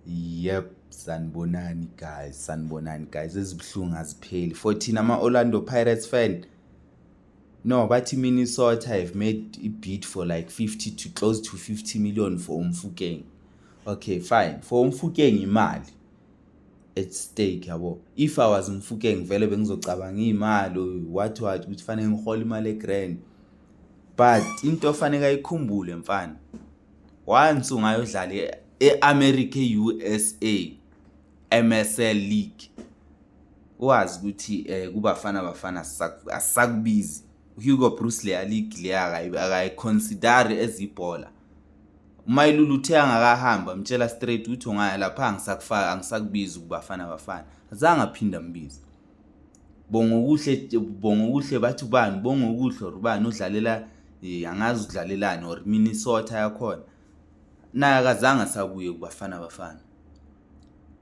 Yep, sanibonani guys, ezibhlungu azipheli. For thina ama-Orlando Pirates fan, no, bathi Minnesota have made a bid for like 50 to close to 50 million for Mfukeng. Okay, fine. For Mfukeng imali at stake yabo. If I was Mfukeng vele bengizocabanga imali what ukuthi fanele ngihola imali egrand. But into ofanele ayikhumbule mfana. Once ungayodlala eAmerica USA MSL League wazi ukuthi kubafana asakubizi. Hugo Bruce le league le akayiconsider ezibhola. Umayilulu uthe angakahamba mtshela straight ukuthi ungaya lapha angisakubizi kubafana azange aphinda mbizi. Bongokuhle bathi ubani bongokuhle ubani udlalela angazi udlalelani or Minnesota yakhona naye akazange sabuye kubafana.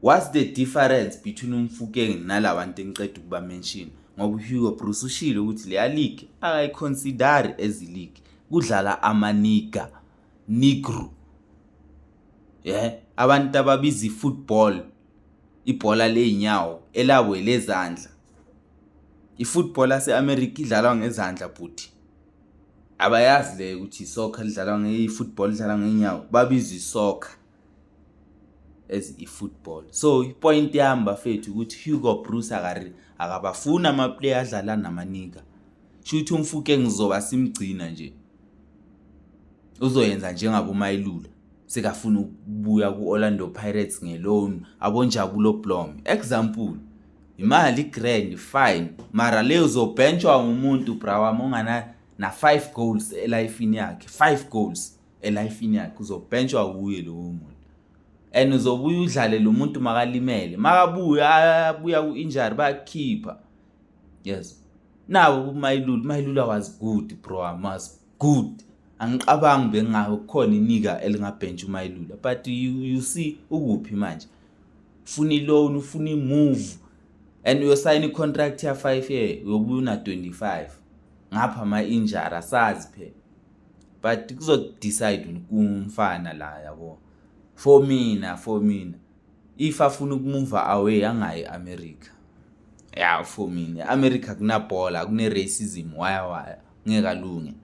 What's the difference between Mfukeng nalabantu engiqeda ukuba mention? Ngoba Hugo Bruce ushilo ukuthi le league akayiconsider as league kudlala amaniga negro. Abantu ababiza football ibhola leinyawo elabo elezandla. Ifootball ase-America idlalwa ngezandla buti. Abayazi le ukuthi soccer lidlalwa ngefootball idlalwa ngeinyawo babiza isoccer as ifootball. So ipoint yami bafethu ukuthi Hugo Bruce akabafuna ama player adlala namaniga. Shuthi Mfukeng ngizoba simgcina nje. Uzoyenza njengabo Mayilula. Sekafuna ukubuya ku-Orlando Pirates ngeloan abonjabulo Blom. Example, imali grand fine mara le uzobenchwa umuntu brawa mongana na 5 goals elifini yakhe. 5 goals elifini yakhe uzobenchwa kuye lo muntu. And uzobuya udlale lo muntu makalimele. Makabuya abuya ku-injury bayakhipha. Yes. Nawo Mayilula was good bro, was good. Angicabangi bengakhona iniga elingabench uMayilula. But you see ukuphi manje? Ufuna loan, ufuna move. And you sign a contract ya 5 year, uyobuya na 25. Ngapha ama injury asazi phela. But kuzo decide kumfana la yabo. For mina if afuna ukumove away angayi America. Yeah, for mina America kunabhola kune racism waya ngeke alunge.